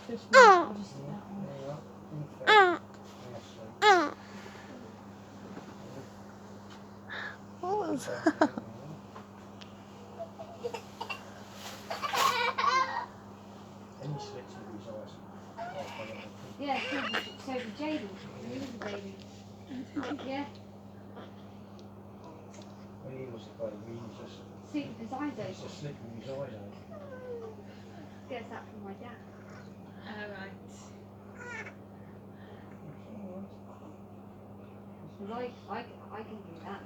Just me. I'll just sit down. There you are. In fact, yes, What was that? Any slits with his eyes. Yeah, so did Jaden. He was a baby. Yeah. When he was a baby, he was just See, his eyes he used to open. slip with his eyes open. Gets that from my dad. Alright. Because I can do that.